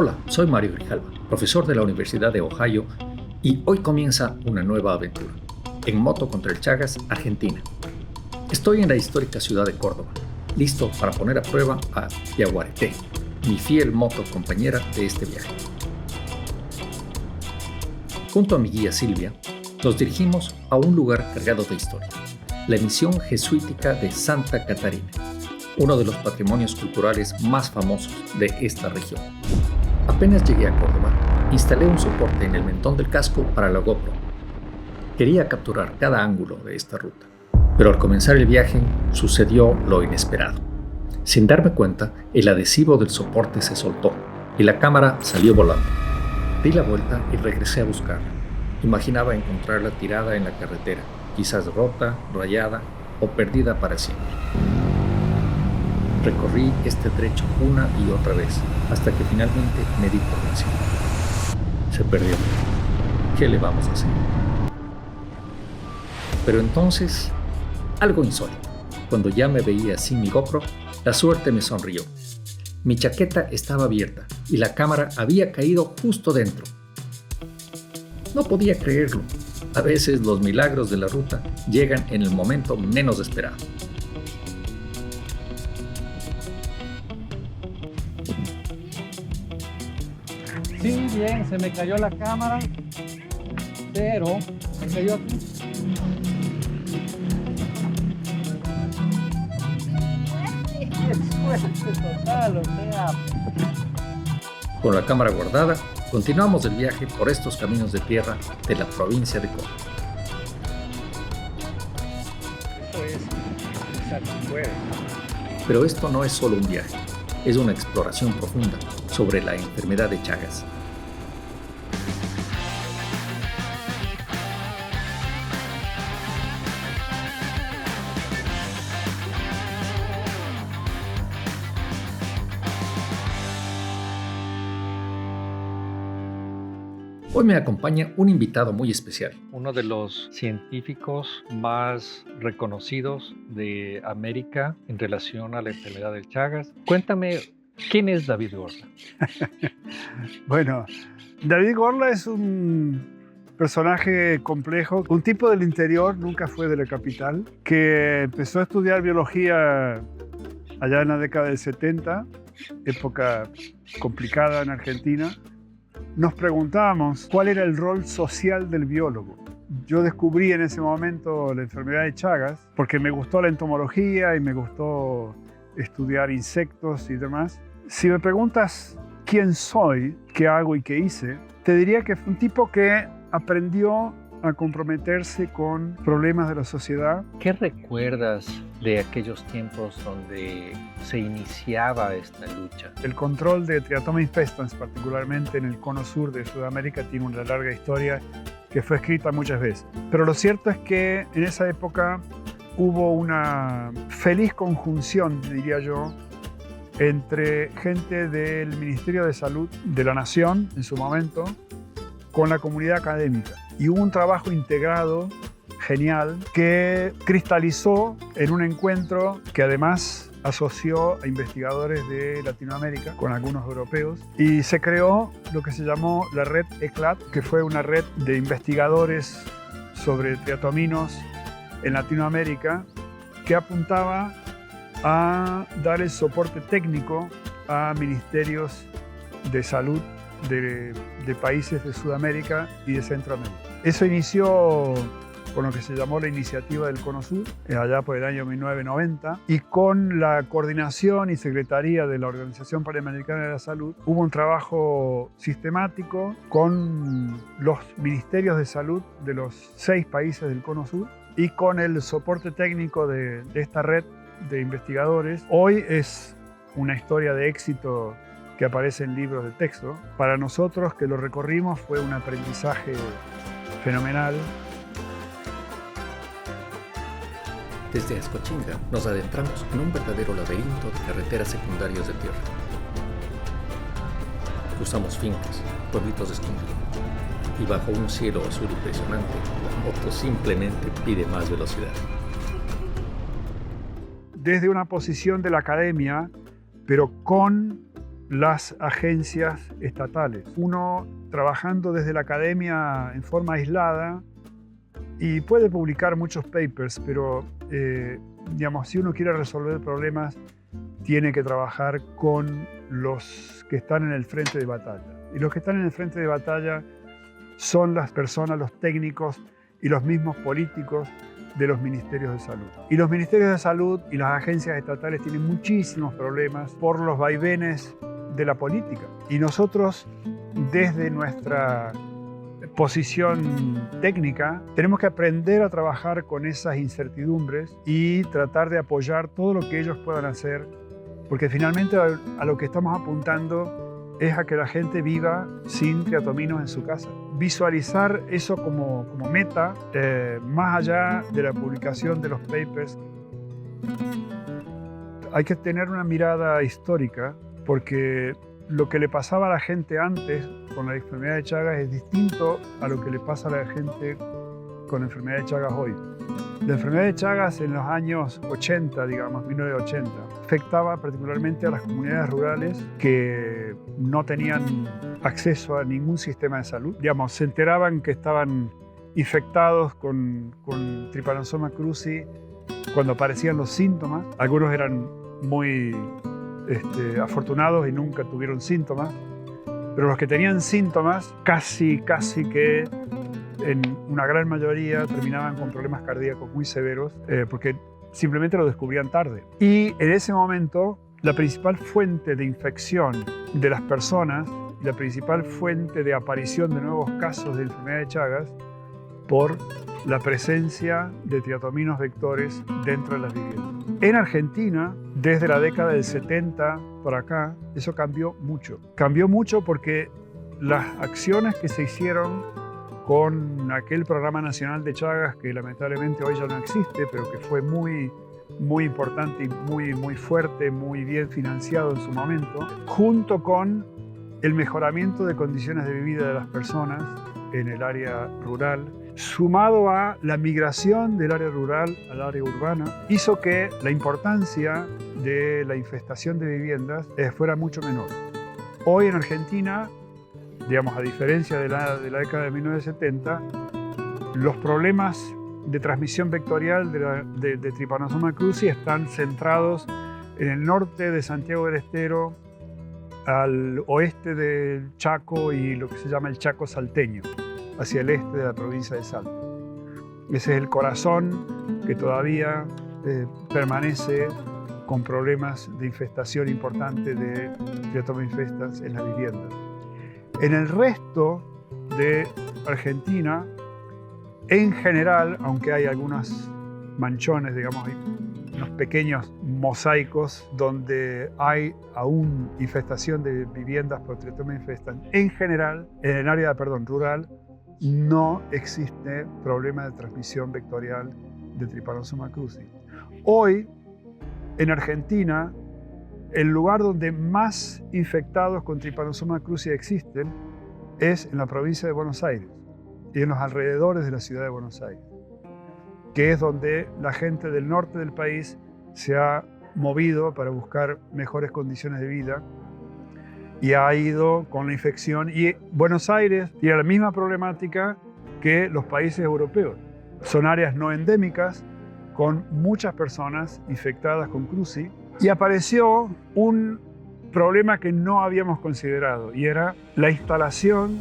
Hola, soy Mario Grijalva, profesor de la Universidad de Ohio, y hoy comienza una nueva aventura, en moto contra el Chagas, Argentina. Estoy en la histórica ciudad de Córdoba, listo para poner a prueba a Yaguareté, mi fiel moto compañera de este viaje. Junto a mi guía Silvia, nos dirigimos a un lugar cargado de historia, la misión jesuítica de Santa Catarina, uno de los patrimonios culturales más famosos de esta región. Apenas llegué a Córdoba, instalé un soporte en el mentón del casco para la GoPro. Quería capturar cada ángulo de esta ruta, pero al comenzar el viaje sucedió lo inesperado. Sin darme cuenta, el adhesivo del soporte se soltó y la cámara salió volando. Di la vuelta y regresé a buscarla. Imaginaba encontrarla tirada en la carretera, quizás rota, rayada o perdida para siempre. Recorrí este trecho una y otra vez, hasta que finalmente me di por vencido. Se perdió. ¿Qué le vamos a hacer? Pero entonces, algo insólito. Cuando ya me veía sin mi GoPro, la suerte me sonrió. Mi chaqueta estaba abierta y la cámara había caído justo dentro. No podía creerlo. A veces los milagros de la ruta llegan en el momento menos esperado. Sí, bien, se me cayó la cámara, pero me cayó aquí. Suerte total, o sea. Con la cámara guardada, continuamos el viaje por estos caminos de tierra de la provincia de Córdoba. Esto es satisfecho. Pero esto no es solo un viaje, es una exploración profunda sobre la enfermedad de Chagas. Hoy me acompaña un invitado muy especial. Uno de los científicos más reconocidos de América en relación a la enfermedad del Chagas. Cuéntame, ¿quién es David Gorla? Bueno, David Gorla es un personaje complejo, un tipo del interior, nunca fue de la capital, que empezó a estudiar biología allá en la década del 70, época complicada en Argentina. Nos preguntábamos cuál era el rol social del biólogo. Yo descubrí en ese momento la enfermedad de Chagas porque me gustó la entomología y me gustó estudiar insectos y demás. Si me preguntas quién soy, qué hago y qué hice, te diría que fue un tipo que aprendió a comprometerse con problemas de la sociedad. ¿Qué recuerdas de aquellos tiempos donde se iniciaba esta lucha? El control de Triatomys impestans, particularmente en el cono sur de Sudamérica, tiene una larga historia que fue escrita muchas veces. Pero lo cierto es que en esa época hubo una feliz conjunción, diría yo, entre gente del Ministerio de Salud de la Nación, en su momento, con la comunidad académica. Y hubo un trabajo integrado, genial, que cristalizó en un encuentro que además asoció a investigadores de Latinoamérica con algunos europeos y se creó lo que se llamó la red ECLAT, que fue una red de investigadores sobre triatominos en Latinoamérica que apuntaba a dar el soporte técnico a ministerios de salud de países de Sudamérica y de Centroamérica. Eso inició con lo que se llamó la Iniciativa del Cono Sur, allá por el año 1990, y con la coordinación y secretaría de la Organización Panamericana de la Salud hubo un trabajo sistemático con los ministerios de salud de los 6 países del Cono Sur y con el soporte técnico de esta red de investigadores. Hoy es una historia de éxito que aparece en libros de texto. Para nosotros que lo recorrimos fue un aprendizaje fenomenal. Desde Escochinga nos adentramos en un verdadero laberinto de carreteras secundarias de tierra. Cruzamos fincas, pueblitos escondidos, y bajo un cielo azul impresionante, la moto simplemente pide más velocidad. Desde una posición de la academia, pero con las agencias estatales. Uno trabajando desde la academia en forma aislada y puede publicar muchos papers, pero si uno quiere resolver problemas, tiene que trabajar con los que están en el frente de batalla. Y los que están en el frente de batalla son las personas, los técnicos y los mismos políticos de los ministerios de salud. Y los ministerios de salud y las agencias estatales tienen muchísimos problemas por los vaivenes de la política. Y nosotros, desde nuestra posición técnica, tenemos que aprender a trabajar con esas incertidumbres y tratar de apoyar todo lo que ellos puedan hacer, porque finalmente a lo que estamos apuntando es a que la gente viva sin triatominos en su casa. Visualizar eso como meta, más allá de la publicación de los papers. Hay que tener una mirada histórica, porque lo que le pasaba a la gente antes con la enfermedad de Chagas es distinto a lo que le pasa a la gente con la enfermedad de Chagas hoy. La enfermedad de Chagas en los años 80, 1980, afectaba particularmente a las comunidades rurales que no tenían acceso a ningún sistema de salud. Se enteraban que estaban infectados con Trypanosoma cruzi cuando aparecían los síntomas. Algunos eran muy afortunados y nunca tuvieron síntomas, pero los que tenían síntomas casi que en una gran mayoría terminaban con problemas cardíacos muy severos porque simplemente lo descubrían tarde. Y en ese momento la principal fuente de infección de las personas, la principal fuente de aparición de nuevos casos de enfermedad de Chagas, por la presencia de triatominos vectores dentro de las viviendas. En Argentina, desde la década del 70 por acá, eso cambió mucho. Cambió mucho porque las acciones que se hicieron con aquel programa nacional de Chagas, que lamentablemente hoy ya no existe, pero que fue muy importante y muy fuerte, muy bien financiado en su momento, junto con el mejoramiento de condiciones de vida de las personas en el área rural, sumado a la migración del área rural al área urbana, hizo que la importancia de la infestación de viviendas fuera mucho menor. Hoy en Argentina, a diferencia de la década de 1970, los problemas de transmisión vectorial de Trypanosoma cruzi están centrados en el norte de Santiago del Estero, al oeste del Chaco y lo que se llama el Chaco salteño, hacia el este de la provincia de Salta. Ese es el corazón que todavía permanece con problemas de infestación importante de Triatoma infestans en las viviendas. En el resto de Argentina, en general, aunque hay algunos manchones, hay unos pequeños mosaicos donde hay aún infestación de viviendas por Triatoma infestans, en general, en el área rural, no existe problema de transmisión vectorial de Trypanosoma cruzi. Hoy, en Argentina, el lugar donde más infectados con Trypanosoma cruzi existen es en la provincia de Buenos Aires y en los alrededores de la ciudad de Buenos Aires, que es donde la gente del norte del país se ha movido para buscar mejores condiciones de vida y ha ido con la infección. Y Buenos Aires tiene la misma problemática que los países europeos. Son áreas no endémicas con muchas personas infectadas con cruzi, y apareció un problema que no habíamos considerado, y era la instalación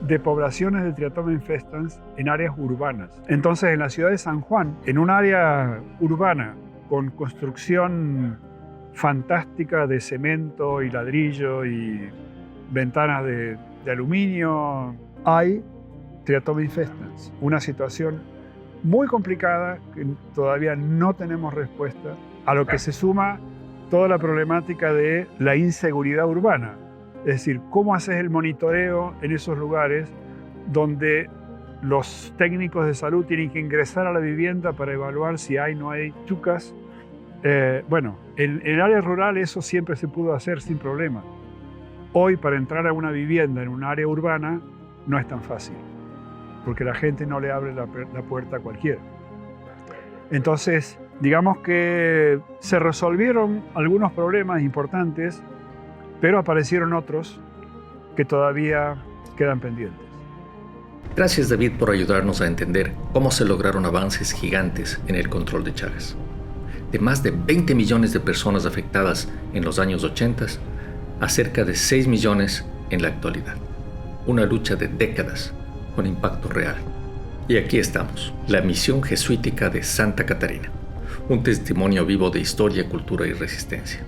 de poblaciones de Triatoma infestans en áreas urbanas. Entonces, en la ciudad de San Juan, en un área urbana con construcción fantástica de cemento y ladrillo y ventanas de aluminio, hay Triatoma infestans. Una situación muy complicada que todavía no tenemos respuesta, a lo que se suma toda la problemática de la inseguridad urbana. Es decir, cómo haces el monitoreo en esos lugares donde los técnicos de salud tienen que ingresar a la vivienda para evaluar si hay o no hay chucas. En el área rural eso siempre se pudo hacer sin problema. Hoy, para entrar a una vivienda en un área urbana no es tan fácil, porque la gente no le abre la puerta a cualquiera. Entonces, digamos que se resolvieron algunos problemas importantes pero aparecieron otros que todavía quedan pendientes. Gracias, David, por ayudarnos a entender cómo se lograron avances gigantes en el control de Chagas. De más de 20 millones de personas afectadas en los años 80 a cerca de 6 millones en la actualidad. Una lucha de décadas con impacto real. Y aquí estamos, la misión jesuítica de Santa Catarina, un testimonio vivo de historia, cultura y resistencia.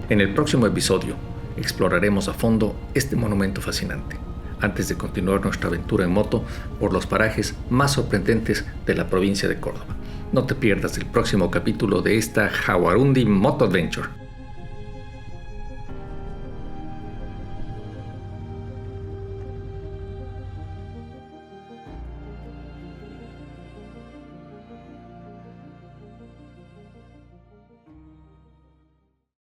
En el próximo episodio exploraremos a fondo este monumento fascinante, antes de continuar nuestra aventura en moto por los parajes más sorprendentes de la provincia de Córdoba. No te pierdas el próximo capítulo de esta Jaguarundi Moto Adventure.